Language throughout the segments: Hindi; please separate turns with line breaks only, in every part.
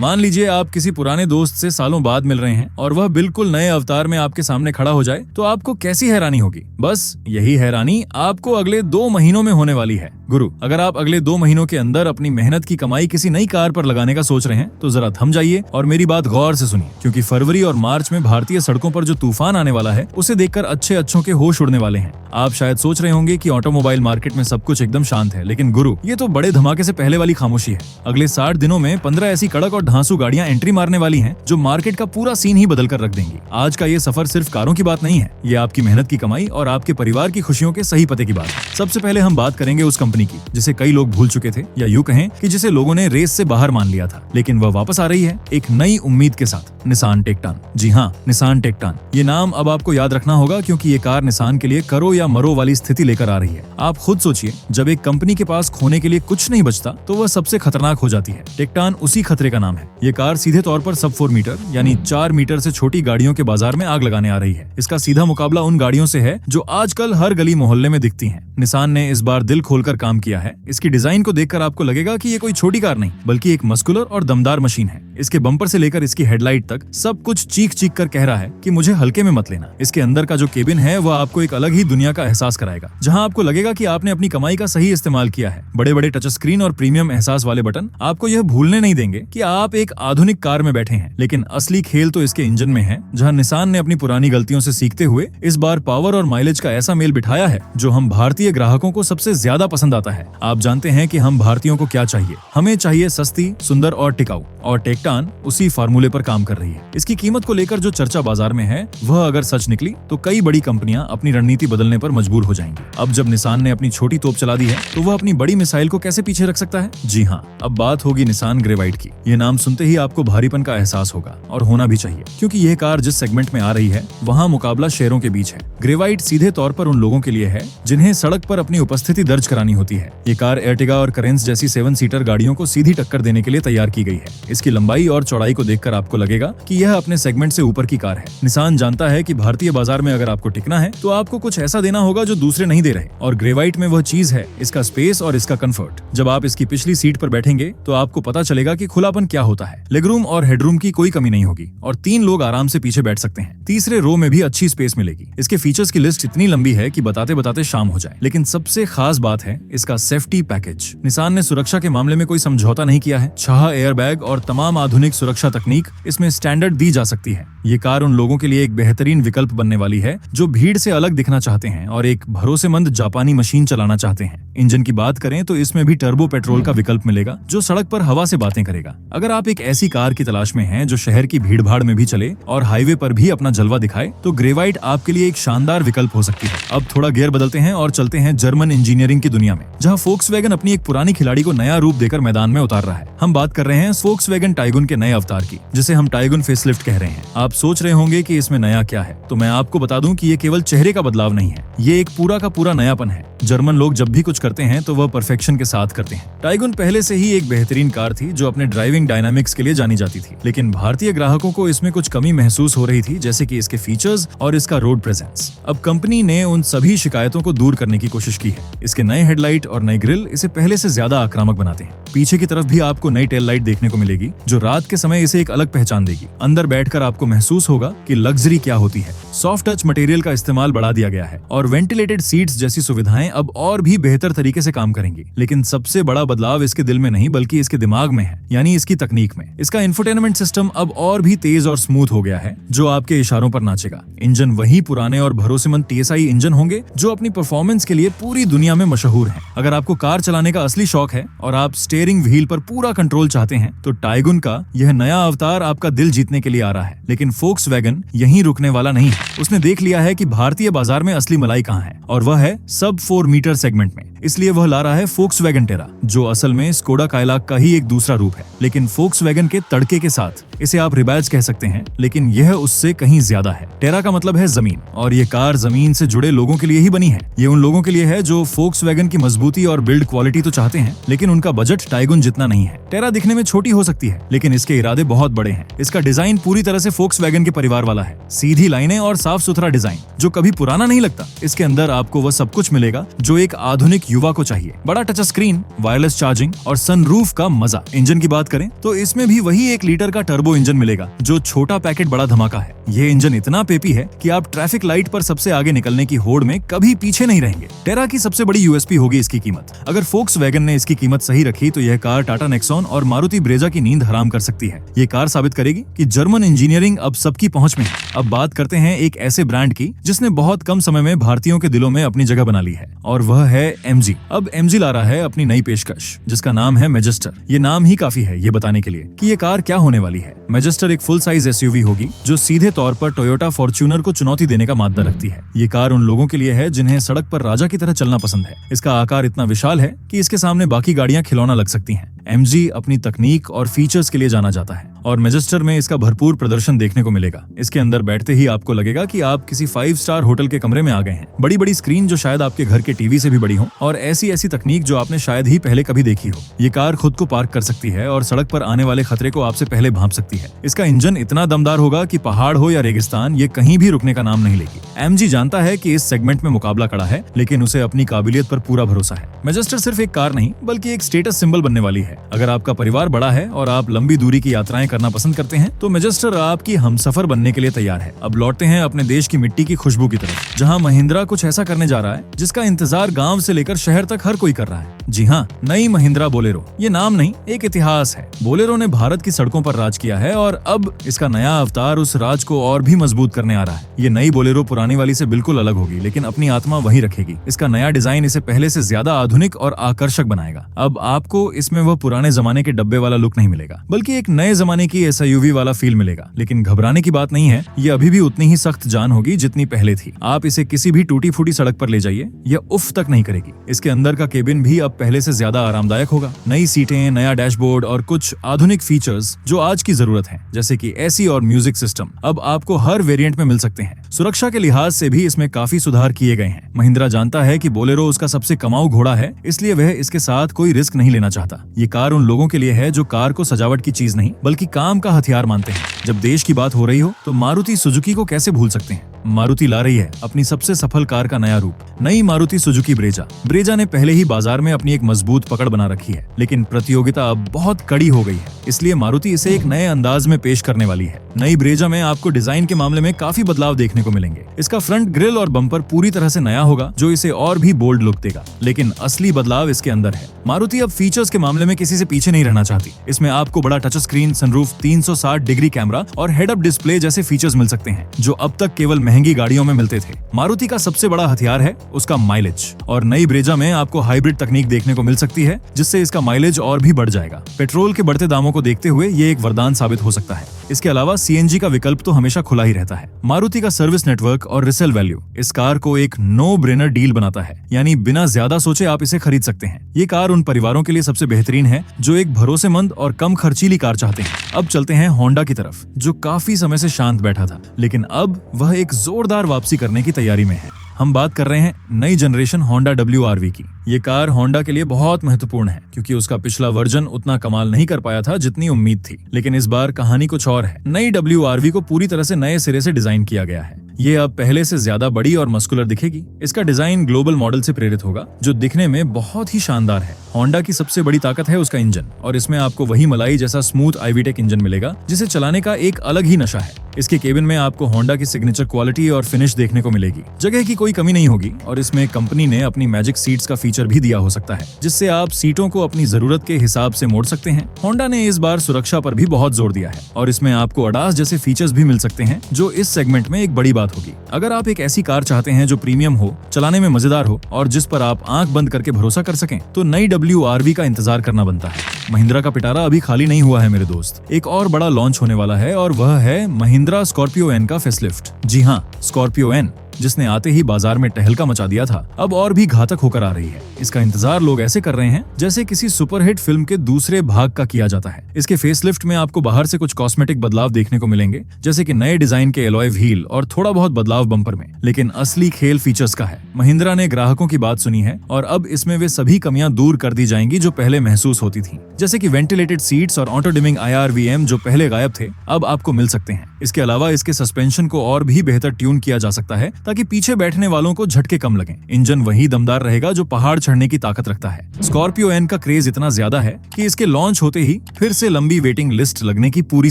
मान लीजिए आप किसी पुराने दोस्त से सालों बाद मिल रहे हैं और वह बिल्कुल नए अवतार में आपके सामने खड़ा हो जाए तो आपको कैसी हैरानी होगी। बस यही हैरानी आपको अगले 2 महीनों में होने वाली है। गुरु, अगर आप अगले 2 महीनों के अंदर अपनी मेहनत की कमाई किसी नई कार पर लगाने का सोच रहे हैं तो जरा थम जाइए और मेरी बात गौर से सुनिए, क्योंकि फरवरी और मार्च में भारतीय सड़कों पर जो तूफान आने वाला है उसे देखकर अच्छों के होश उड़ने वाले हैं। आप शायद सोच रहे होंगे कि ऑटोमोबाइल मार्केट में सब कुछ एकदम शांत है, लेकिन गुरु, ये तो बड़े धमाके से पहले वाली खामोशी है। अगले 60 दिनों में 15 ऐसी कड़क और धांसू गाड़ियां एंट्री मारने वाली हैं जो मार्केट का पूरा सीन ही बदल कर रख देंगी। आज का ये सफर सिर्फ कारों की बात नहीं है, ये आपकी मेहनत की कमाई और आपके परिवार की खुशियों के सही पते की बात है। सबसे पहले हम बात करेंगे उस कंपनी की जिसे कई लोग भूल चुके थे, या यूं कहें कि जिसे लोगों ने रेस से बाहर मान लिया था, लेकिन वह वापस आ रही है एक नई उम्मीद के साथ, निसान टेक्टान। जी हाँ, निसान टेक्टान। ये नाम अब आपको याद रखना होगा क्योंकि ये कार निसान के लिए करो या मरो वाली स्थिति लेकर आ रही है। आप खुद सोचिए, जब एक कंपनी के पास खोने के लिए कुछ नहीं बचता तो वह सबसे खतरनाक हो जाती है। टेक्टान उसी खतरे का नाम है। ये कार सीधे तौर पर सब 4 मीटर यानी 4 मीटर से छोटी गाड़ियों के बाजार में आग लगाने आ रही है। इसका सीधा मुकाबला उन गाड़ियों से है जो आजकल हर गली मोहल्ले में दिखती हैं। निसान ने इस बार दिल खोलकर काम किया है। इसकी डिजाइन को देखकर आपको लगेगा कि ये कोई छोटी कार नहीं बल्कि एक मस्कुलर और दमदार मशीन है। इसके बम्पर से लेकर इसकी हेडलाइट तक सब कुछ चीख चीख कर कह रहा है कि मुझे हल्के में मत लेना। इसके अंदर का जो केबिन है वह आपको एक अलग ही दुनिया का एहसास कराएगा, जहां आपको लगेगा कि आपने अपनी कमाई का सही इस्तेमाल किया है। बड़े बड़े टच स्क्रीन और प्रीमियम एहसास वाले बटन आपको यह भूलने नहीं देंगे कि आप एक आधुनिक कार में बैठे हैं। लेकिन असली खेल तो इसके इंजन में है, जहां निसान ने अपनी पुरानी गलतियों से सीखते हुए इस बार पावर और माइलेज का ऐसा मेल बिठाया है जो हम भारतीय ग्राहकों को सबसे ज्यादा पसंद आता है। आप जानते हैं कि हम भारतीयों को क्या चाहिए? हमें चाहिए सस्ती, सुंदर और टिकाऊ, और टेक्टान उसी फार्मूले पर काम कर रही है। इसकी कीमत को लेकर जो चर्चा बाजार में है वह अगर सच निकली तो कई बड़ी कंपनियां अपनी रणनीति बदलने पर मजबूर हो जाएंगी। अब जब निसान ने अपनी छोटी तोप चला दी है तो वह अपनी बड़ी मिसाइल को कैसे पीछे रख सकता है? जी हाँ, अब बात होगी निसान ग्रेवाइट की। ये नाम सुनते ही आपको भारीपन का एहसास होगा, और होना भी चाहिए, क्योंकि यह कार जिस सेगमेंट में आ रही है वहाँ मुकाबला शेरों के बीच है। ग्रेवाइट सीधे तौर पर उन लोगों के लिए है जिन्हें सड़क पर अपनी उपस्थिति दर्ज करानी होती है। ये कार एर्टिगा और करेंस जैसी 7 सीटर गाड़ियों को सीधी टक्कर देने के लिए तैयार की गई है। इसकी लंबाई और चौड़ाई को देखकर आपको लगेगा कि यह अपने सेगमेंट से ऊपर की कार है। निसान जानता है कि भारतीय बाजार में अगर आपको टिकना है तो आपको कुछ ऐसा देना होगा जो दूसरे नहीं दे रहे, और ग्रेवाइट में वह चीज है इसका स्पेस और इसका कंफर्ट। जब आप इसकी पिछली सीट पर बैठेंगे तो आपको पता चलेगा कि खुलापन क्या होता है। लेगरूम और हेडरूम की कोई कमी नहीं होगी और 3 लोग आराम से पीछे बैठ सकते हैं। तीसरे रो में भी अच्छी स्पेस मिलेगी। इसके फीचर्स की लिस्ट इतनी लंबी है कि बताते बताते शाम हो जाए, लेकिन सबसे खास बात है इसका सेफ्टी पैकेज। निसान ने सुरक्षा के मामले में कोई समझौता नहीं किया है। 6 एयरबैग और तमाम आधुनिक सुरक्षा तकनीक इसमें स्टैंडर्ड दी जा सकती है। ये कार उन लोगों के लिए एक बेहतरीन विकल्प बनने वाली है जो भीड़ से अलग दिखना चाहते हैं और एक भरोसेमंद जापानी मशीन चलाना चाहते हैं। इंजन की बात करें तो इसमें भी टर्बो पेट्रोल का विकल्प मिलेगा जो सड़क पर हवा से बातें करेगा। अगर आप एक ऐसी कार की तलाश में हैं जो शहर की भीड़-भाड़ में भी चले और हाईवे पर भी अपना जलवा दिखाए तो ग्रेवाइट आपके लिए एक शानदार विकल्प हो सकती है। अब थोड़ा गियर बदलते हैं और चलते हैं जर्मन इंजीनियरिंग की दुनिया में, जहां फोक्सवैगन अपनी एक पुरानी खिलाड़ी को नया रूप देकर मैदान में उतार रहा है। हम बात कर रहे हैं फोक्सवैगन टाइगुन के नए अवतार की, जिसे हम टाइगुन फेसलिफ्ट कह रहे हैं। आप सोच रहे होंगे कि इसमें नया क्या है, तो मैं आपको बता दूं कि ये केवल चेहरे का बदलाव नहीं है, ये एक पूरा का पूरा नयापन है। जर्मन लोग जब भी कुछ करते हैं तो वह परफेक्शन के साथ करते हैं। टाइगुन पहले से ही एक बेहतरीन कार थी जो अपने ड्राइविंग डायनामिक्स के लिए जानी जाती थी, लेकिन भारतीय ग्राहकों को इसमें कुछ कमी महसूस हो रही थी, जैसे कि इसके फीचर्स और इसका रोड प्रेजेंस। अब कंपनी ने उन सभी शिकायतों को दूर करने की कोशिश की है। इसके नए हेडलाइट और नई ग्रिल इसे पहले से ज्यादा आक्रामक बनाते हैं। पीछे की तरफ भी आपको नई टेल लाइट देखने को मिलेगी जो रात के समय इसे एक अलग पहचान देगी। अंदर बैठकर आपको महसूस होगा कि लग्जरी क्या होती है। सॉफ्ट टच मटेरियल का इस्तेमाल बढ़ा दिया गया है और वेंटिलेटेड सीट्स जैसी सुविधाएं अब और भी बेहतर तरीके से काम करेंगी। लेकिन सबसे बड़ा बदलाव इसके दिल में नहीं बल्कि इसके दिमाग में है, यानी इसकी तकनीक में। इसका इंफोटेनमेंट सिस्टम अब और भी तेज और स्मूथ हो गया है जो आपके इशारों पर नाचेगा। इंजन वही पुराने और भरोसेमंद TSI इंजन होंगे जो अपनी परफॉर्मेंस के लिए पूरी दुनिया में मशहूर हैं। अगर आपको कार चलाने का असली शौक है और आप स्टीयरिंग व्हील पर पूरा कंट्रोल चाहते हैं तो टाइगुन का यह नया अवतार आपका दिल जीतने के लिए आ रहा है। लेकिन फोक्सवैगन यहीं रुकने वाला नहीं है। उसने देख लिया है कि भारतीय बाजार में असली मलाई कहाँ है, और वह है सब 4 मीटर सेगमेंट में। इसलिए वह ला रहा है फोक्सवैगन टेरा, जो असल में स्कोडा काइलाक का ही एक दूसरा रूप है, लेकिन फोक्सवैगन के तड़के के साथ। इसे आप रिबैज कह सकते हैं, लेकिन यह उससे कहीं ज्यादा है। टेरा का मतलब है जमीन, और ये कार जमीन से जुड़े लोगों के लिए ही बनी है। ये उन लोगों के लिए है जो फोक्सवैगन की मजबूती और बिल्ड क्वालिटी तो चाहते हैं, लेकिन उनका बजट टाइगुन जितना नहीं है। टेरा दिखने में छोटी हो सकती है, लेकिन इसके इरादे बहुत बड़े हैं। इसका डिजाइन पूरी तरह से फोक्सवैगन के परिवार वाला है। सीधी लाइनें और साफ सुथरा डिजाइन जो कभी पुराना नहीं लगता। इसके अंदर आपको वह सब कुछ मिलेगा जो एक आधुनिक युवा को चाहिए। बड़ा टच स्क्रीन, वायरलेस चार्जिंग और सनरूफ का मजा। इंजन की बात करें तो इसमें भी वही 1 लीटर का टर्बो इंजन मिलेगा जो छोटा पैकेट बड़ा धमाका है। ये इंजन इतना पेपी है कि आप ट्रैफिक लाइट पर सबसे आगे निकलने की होड़ में कभी पीछे नहीं रहेंगे। टेरा की सबसे बड़ी यूएसपी होगी इसकी कीमत। अगर फोक्सवैगन ने इसकी कीमत सही रखी तो यह कार टाटा नेक्सॉन और मारुति ब्रेजा की नींद हराम कर सकती है। ये कार साबित करेगी कि जर्मन इंजीनियरिंग अब सबकी पहुंच में है। अब बात करते हैं एक ऐसे ब्रांड की जिसने बहुत कम समय में भारतीयों के दिलों में अपनी जगह बना ली है, और वह है MG। अब MG ला रहा है अपनी नई पेशकश जिसका नाम है मैजेस्टर। ये नाम ही काफी है ये बताने के लिए कि ये कार क्या होने वाली है। मैजेस्टर एक फुल साइज SUV होगी जो सीधे तौर पर टोयोटा फॉर्च्यूनर को चुनौती देने का मादा रखती है। ये कार उन लोगों के लिए है जिन्हें सड़क पर राजा की तरह चलना पसंद है। इसका आकार इतना विशाल है कि इसके सामने बाकी गाड़ियां खिलौना लग सकती हैं। MG अपनी तकनीक और फीचर्स के लिए जाना जाता है और मैजेस्टर में इसका भरपूर प्रदर्शन देखने को मिलेगा। इसके अंदर बैठते ही आपको लगेगा कि आप किसी 5 स्टार होटल के कमरे में आ गए हैं। बड़ी बड़ी स्क्रीन जो शायद आपके घर के टीवी से भी बड़ी हो, और ऐसी ऐसी तकनीक जो आपने शायद ही पहले कभी देखी हो। ये कार खुद को पार्क कर सकती है और सड़क पर आने वाले खतरे को आपसे पहले भांप सकती है। इसका इंजन इतना दमदार होगा कि पहाड़ हो या रेगिस्तान, ये कहीं भी रुकने का नाम नहीं लेगी। MG जानता है कि इस सेगमेंट में मुकाबला कड़ा है, लेकिन उसे अपनी काबिलियत पर पूरा भरोसा है। मैजेस्टर सिर्फ एक कार नहीं बल्कि एक स्टेटस सिंबल बनने वाली है। अगर आपका परिवार बड़ा है और आप लंबी दूरी की यात्राएं करना पसंद करते हैं तो मैजेस्टर आपकी हमसफर बनने के लिए तैयार है। अब लौटते हैं अपने देश की मिट्टी की खुशबू की तरफ, जहां महिंद्रा कुछ ऐसा करने जा रहा है जिसका इंतजार गांव से लेकर शहर तक हर कोई कर रहा है। जी हाँ, नई महिंद्रा बोलेरो। ये नाम नहीं, एक इतिहास है। बोलेरो ने भारत की सड़कों पर राज किया है और अब इसका नया अवतार उस राज को और भी मजबूत करने आ रहा है। ये नई बोलेरो पुरानी वाली से बिल्कुल अलग होगी, लेकिन अपनी आत्मा वही रखेगी। इसका नया डिजाइन इसे पहले से ज्यादा आधुनिक और आकर्षक बनाएगा। अब आपको इसमें वह पुराने जमाने के डब्बे वाला लुक नहीं मिलेगा, बल्कि एक नए जमाने की SUV वाला फील मिलेगा। लेकिन घबराने की बात नहीं है, ये अभी भी उतनी ही सख्त जान होगी जितनी पहले थी। आप इसे किसी भी टूटी फूटी सड़क पर ले जाइए, यह उफ तक नहीं करेगी। इसके अंदर का केबिन भी अब पहले से ज्यादा आरामदायक होगा। नई सीटें, नया डैशबोर्ड और कुछ आधुनिक फीचर्स जो आज की जरूरत है, जैसे कि AC और म्यूजिक सिस्टम, अब आपको हर वेरिएंट में मिल सकते हैं। सुरक्षा के लिहाज से भी इसमें काफी सुधार किए गए हैं। महिंद्रा जानता है कि बोलेरो उसका सबसे कमाऊ घोड़ा है, इसलिए वह इसके साथ कोई रिस्क नहीं लेना चाहता। ये कार उन लोगों के लिए है जो कार को सजावट की चीज नहीं बल्कि काम का हथियार मानते हैं। जब देश की बात हो रही हो तो मारुति सुजुकी को कैसे भूल सकते हैं। मारुति ला रही है अपनी सबसे सफल कार का नया रूप, नई मारुति सुजुकी ब्रेजा। ब्रेजा ने पहले ही बाजार में अपनी एक मजबूत पकड़ बना रखी है, लेकिन प्रतियोगिता अब बहुत कड़ी हो गई है, इसलिए मारुति इसे एक नए अंदाज में पेश करने वाली है। नई ब्रेजा में आपको डिजाइन के मामले में काफी बदलाव देखने को मिलेंगे। इसका फ्रंट ग्रिल और बम्पर पूरी तरह से नया होगा जो इसे और भी बोल्ड लुक देगा, लेकिन असली बदलाव इसके अंदर है। मारुति अब फीचर्स के मामले में किसी से पीछे नहीं रहना चाहती। इसमें आपको बड़ा touch screen, sunroof, 360 degree camera और हेड अप डिस्प्ले जैसे फीचर्स मिल सकते हैं जो अब तक केवल महंगी गाड़ियों में मिलते थे। मारुति का सबसे बड़ा हथियार है उसका माइलेज, और नई ब्रेजा में आपको हाइब्रिड तकनीक देखने को मिल सकती है जिससे इसका माइलेज और भी बढ़ जाएगा। पेट्रोल के बढ़ते दामों को देखते हुए ये एक वरदान साबित हो सकता है। इसके अलावा CNG का विकल्प तो हमेशा खुला ही रहता है। मारुति का सर्विस नेटवर्क और रिसेल वैल्यू इस कार को एक नो ब्रेनर डील बनाता है, यानी बिना ज्यादा सोचे आप इसे खरीद सकते हैं। ये कार उन परिवारों के लिए सबसे बेहतरीन है जो एक भरोसेमंद और कम खर्चीली कार चाहते हैं। अब चलते हैं होंडा की तरफ, जो काफी समय से शांत बैठा था, लेकिन अब वह एक जोरदार वापसी करने की तैयारी में है। हम बात कर रहे हैं नई जनरेशन होंडा WRV की। ये कार होंडा के लिए बहुत महत्वपूर्ण है क्योंकि उसका पिछला वर्जन उतना कमाल नहीं कर पाया था जितनी उम्मीद थी, लेकिन इस बार कहानी कुछ और है। नई WRV को पूरी तरह से नए सिरे से डिजाइन किया गया है। ये अब पहले से ज्यादा बड़ी और मस्कुलर दिखेगी। इसका डिजाइन ग्लोबल मॉडल से प्रेरित होगा जो दिखने में बहुत ही शानदार है। होंडा की सबसे बड़ी ताकत है उसका इंजन, और इसमें आपको वही मलाई जैसा स्मूथ IVTEC इंजन मिलेगा जिसे चलाने का एक अलग ही नशा है। इसके केबिन में आपको होंडा की सिग्नेचर क्वालिटी और फिनिश देखने को मिलेगी। जगह की कोई कमी नहीं होगी, और इसमें कंपनी ने अपनी मैजिक सीट्स का फीचर भी दिया हो सकता है जिससे आप सीटों को अपनी जरूरत के हिसाब से मोड़ सकते हैं। होंडा ने इस बार सुरक्षा पर भी बहुत जोर दिया है, और इसमें आपको ADAS जैसे फीचर्स भी मिल सकते हैं जो इस सेगमेंट में एक बड़ी बात होगी। अगर आप एक ऐसी कार चाहते हैं जो प्रीमियम हो, चलाने में मजेदार हो और जिस पर आप आंख बंद करके भरोसा कर सकें, तो नई WRV का इंतजार करना बनता है। महिंद्रा का पिटारा अभी खाली नहीं हुआ है मेरे दोस्त। एक और बड़ा लॉन्च होने वाला है और वह है महिंद्रा स्कॉर्पियो N का फेसलिफ्ट। जी हाँ, स्कॉर्पियो N, जिसने आते ही बाजार में टहलका मचा दिया था, अब और भी घातक होकर आ रही है। इसका इंतजार लोग ऐसे कर रहे हैं जैसे किसी सुपरहिट फिल्म के दूसरे भाग का किया जाता है। इसके फेसलिफ्ट में आपको बाहर से कुछ कॉस्मेटिक बदलाव देखने को मिलेंगे, जैसे कि नए डिजाइन के एलॉय व्हील और थोड़ा बहुत बदलाव बम्पर में, लेकिन असली खेल फीचर्स का है। महिंद्रा ने ग्राहकों की बात सुनी है और अब इसमें वे सभी कमियां दूर कर दी जाएंगी जो पहले महसूस होती थी, जैसे कि वेंटिलेटेड सीट्स और ऑटो डिमिंग IR VM जो पहले गायब थे अब आपको मिल सकते हैं। इसके अलावा इसके सस्पेंशन को और भी बेहतर ट्यून किया जा सकता है ताकि पीछे बैठने वालों को झटके कम लगें। इंजन वही दमदार रहेगा जो पहाड़ चढ़ने की ताकत रखता है। स्कॉर्पियो एन का क्रेज इतना ज्यादा है कि इसके लॉन्च होते ही फिर से लंबी वेटिंग लिस्ट लगने की पूरी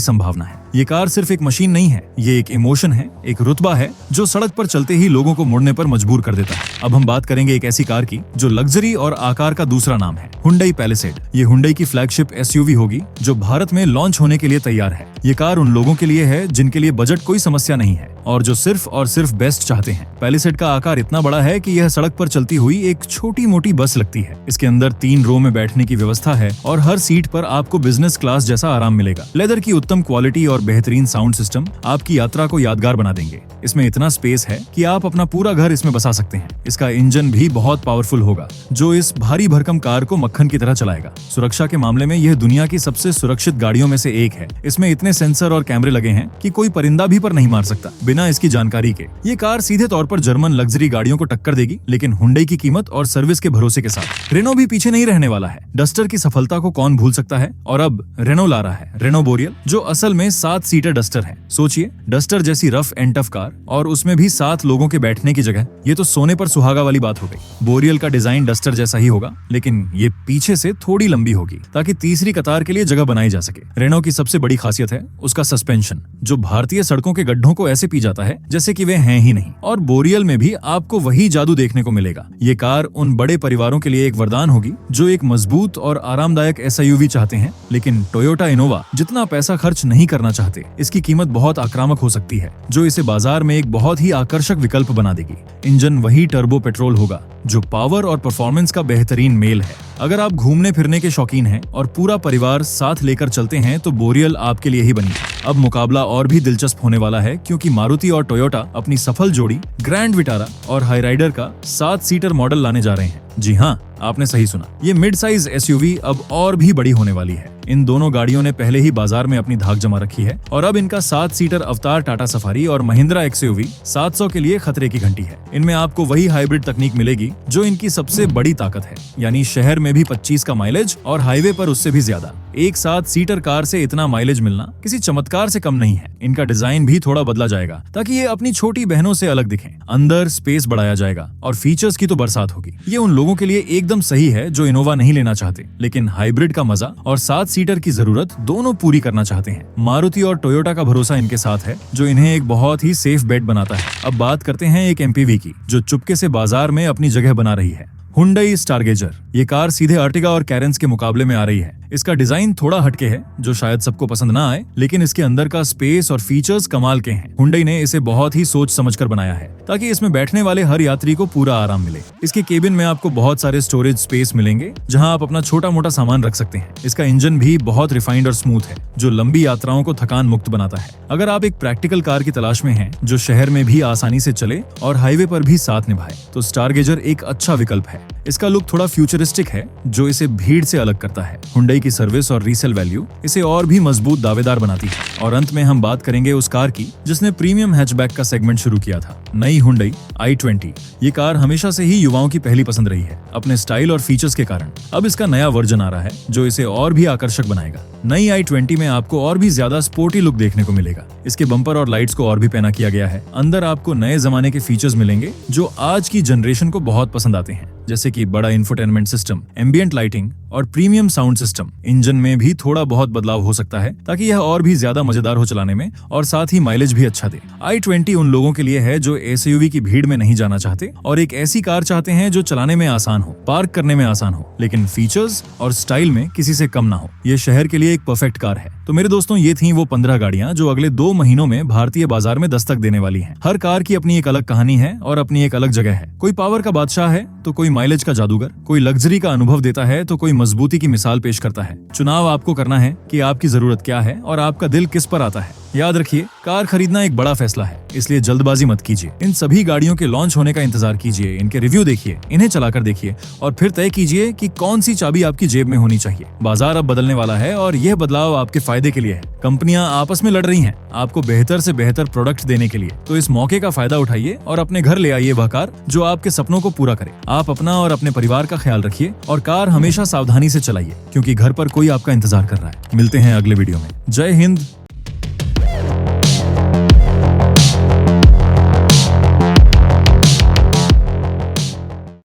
संभावना है। ये कार सिर्फ एक मशीन नहीं है, ये एक इमोशन है, एक रुतबा है जो सड़क पर चलते ही लोगों को मुड़ने पर मजबूर कर देता है। अब हम बात करेंगे एक ऐसी कार की जो लग्जरी और आकार का दूसरा नाम है, हुंडई पैलिसेड। ये हुंडई की फ्लैगशिप एसयूवी होगी जो भारत में लॉन्च होने के लिए तैयार है। ये कार उन लोगों के लिए है जिनके लिए बजट कोई समस्या नहीं है और जो सिर्फ और सिर्फ बेस्ट चाहते हैं। पैलिसेड का आकार इतना बड़ा है कि यह सड़क पर चलती हुई एक छोटी मोटी बस लगती है। इसके अंदर 3 रो में बैठने की व्यवस्था है और हर सीट पर आपको बिजनेस क्लास जैसा आराम मिलेगा। लेदर की उत्तम क्वालिटी और बेहतरीन साउंड सिस्टम आपकी यात्रा को यादगार बना देंगे। इसमें इतना स्पेस है कि आप अपना पूरा घर इसमें बसा सकते हैं। इसका इंजन भी बहुत पावरफुल होगा जो इस भारी भरकम कार को मक्खन की तरह चलाएगा। सुरक्षा के मामले में यह दुनिया की सबसे सुरक्षित गाड़ियों में से एक है। इसमें इतने सेंसर और कैमरे लगे हैं कि कोई परिंदा भी पर नहीं मार सकता बिना इसकी जानकारी के। ये कार सीधे तौर पर जर्मन लग्जरी गाड़ियों को टक्कर देगी, लेकिन हुंडई की कीमत और सर्विस के भरोसे के साथ। रेनो भी पीछे नहीं रहने वाला है। डस्टर की सफलता को कौन भूल सकता है, और अब रेनो ला रहा है रेनो बोरियल, जो असल में 7 सीटर डस्टर है। सोचिए, डस्टर जैसी रफ एंड टफ कार और उसमें भी 7 लोगों के बैठने की जगह। ये तो सोने पर सुहागा वाली बात हो गई। बोरियल का डिजाइन डस्टर जैसा ही होगा, लेकिन ये पीछे से थोड़ी लंबी होगी ताकि तीसरी कतार के लिए जगह बनाई जा सके। रेनो की सबसे बड़ी खासियत है उसका सस्पेंशन, जो भारतीय सड़कों के गड्ढों को ऐसे पी जाता है जैसे कि वे हैं ही नहीं। और बोरियल में भी आपको वही जादू देखने को मिलेगा। ये कार उन बड़े परिवारों के लिए एक वरदान होगी जो एक मजबूत और आरामदायक एसयूवी चाहते हैं, लेकिन टोयोटा इनोवा जितना पैसा खर्च नहीं करना चाहते। इसकी कीमत बहुत आक्रामक हो सकती है जो इसे बाजार में एक बहुत ही आकर्षक विकल्प बना देगी। इंजन वही टर्बो पेट्रोल होगा जो पावर और परफॉर्मेंस का बेहतरीन मेल है। अगर आप घूमने फिरने के शौकीन हैं और पूरा परिवार साथ लेकर चलते हैं तो बोरियल आपके लिए ही बनी। अब मुकाबला और भी दिलचस्प होने वाला है क्योंकि मारुति और टोयोटा अपनी सफल जोड़ी ग्रैंड विटारा और हाईराइडर का 7 सीटर मॉडल लाने जा रहे हैं। जी हाँ, आपने सही सुना, ये मिड साइज एसयूवी अब और भी बड़ी होने वाली है। इन दोनों गाड़ियों ने पहले ही बाजार में अपनी धाक जमा रखी है और अब इनका 7 सीटर अवतार टाटा सफारी और महिंद्रा एक्सयूवी 700 के लिए खतरे की घंटी है। इनमें आपको वही हाइब्रिड तकनीक मिलेगी जो इनकी सबसे बड़ी ताकत है, यानी शहर में भी 25 का माइलेज और हाईवे पर उससे भी ज्यादा। एक 7 सीटर कार से इतना माइलेज मिलना किसी चमत्कार से कम नहीं है। इनका डिजाइन भी थोड़ा बदला जाएगा ताकि ये अपनी छोटी बहनों से अलग दिखें। अंदर स्पेस बढ़ाया जाएगा और फीचर्स की तो बरसात होगी। ये उन लोगों के लिए एकदम सही है जो इनोवा नहीं लेना चाहते, लेकिन हाइब्रिड का मजा और 7 सीटर की जरूरत दोनों पूरी करना चाहते हैं। मारुति और टोयोटा का भरोसा इनके साथ है जो इन्हें एक बहुत ही सेफ बेट बनाता है। अब बात करते हैं एक एमपीवी की जो चुपके से बाजार में अपनी जगह बना रही है, हुंडई स्टारगेजर। ये कार सीधे अर्टिगा और कैरेंस के मुकाबले में आ रही है। इसका डिजाइन थोड़ा हटके है जो शायद सबको पसंद ना आए, लेकिन इसके अंदर का स्पेस और फीचर्स कमाल के हैं। हुंडई ने इसे बहुत ही सोच समझकर बनाया है ताकि इसमें बैठने वाले हर यात्री को पूरा आराम मिले। इसके केबिन में आपको बहुत सारे स्टोरेज स्पेस मिलेंगे जहां आप अपना छोटा मोटा सामान रख सकते हैं। इसका इंजन भी बहुत रिफाइंड और स्मूथ है जो लंबी यात्राओं को थकान मुक्त बनाता है। अगर आप एक प्रैक्टिकल कार की तलाश में हैं जो शहर में भी आसानी से चले और हाईवे पर भी साथ निभाए तो स्टारगेजर एक अच्छा विकल्प है। इसका लुक थोड़ा फ्यूचरिस्टिक है जो इसे भीड़ से अलग करता है। हुंडई की सर्विस और रीसेल वैल्यू इसे और भी मजबूत दावेदार बनाती है। और अंत में हम बात करेंगे उस कार की जिसने प्रीमियम हैचबैक का सेगमेंट शुरू किया था, नई हुंडई i20। ये कार हमेशा से ही युवाओं की पहली पसंद रही है अपने स्टाइल और फीचर्स के कारण। अब इसका नया वर्जन आ रहा है जो इसे और भी आकर्षक बनाएगा। नई i20 में आपको और भी ज्यादा स्पोर्टी लुक देखने को मिलेगा। इसके बम्पर और लाइट्स को और भी पैना किया गया है। अंदर आपको नए जमाने के फीचर्स मिलेंगे जो आज की जनरेशन को बहुत पसंद आते हैं, जैसे कि बड़ा इंफोटेनमेंट सिस्टम, एम्बिएंट लाइटिंग और प्रीमियम साउंड सिस्टम। इंजन में भी थोड़ा बहुत बदलाव हो सकता है ताकि यह और भी ज्यादा मजेदार हो चलाने में और साथ ही माइलेज भी अच्छा दे। i20 उन लोगों के लिए है जो एसयूवी की भीड़ में नहीं जाना चाहते और एक ऐसी कार चाहते हैं जो चलाने में आसान हो, पार्क करने में आसान हो, लेकिन फीचर्स और स्टाइल में किसी से कम ना हो। ये शहर के लिए एक परफेक्ट कार है। तो मेरे दोस्तों, ये थी वो 15 गाड़ियां जो अगले 2 महीनों में भारतीय बाजार में दस्तक देने वाली हैं। हर कार की अपनी एक अलग कहानी है और अपनी एक अलग जगह है। कोई पावर का बादशाह है तो कोई माइलेज का जादूगर, कोई लग्जरी का अनुभव देता है तो कोई मजबूती की मिसाल पेश करता है। चुनाव आपको करना है कि आपकी जरूरत क्या है और आपका दिल किस पर आता है। याद रखिए, कार खरीदना एक बड़ा फैसला है, इसलिए जल्दबाजी मत कीजिए। इन सभी गाड़ियों के लॉन्च होने का इंतजार कीजिए, इनके रिव्यू देखिए, इन्हें चलाकर देखिए और फिर तय कीजिए कि कौन सी चाबी आपकी जेब में होनी चाहिए। बाजार अब बदलने वाला है और यह बदलाव आपके फायदे के लिए है। कंपनियां आपस में लड़ रही हैं आपको बेहतर से बेहतर प्रोडक्ट देने के लिए, तो इस मौके का फायदा उठाइए और अपने घर ले आइए वह कार जो आपके सपनों को पूरा करे। आप अपना और अपने परिवार का ख्याल रखिए और कार हमेशा सावधानी से चलाइए क्योंकि घर पर कोई आपका इंतजार कर रहा है। मिलते हैं अगले वीडियो में। जय हिंद।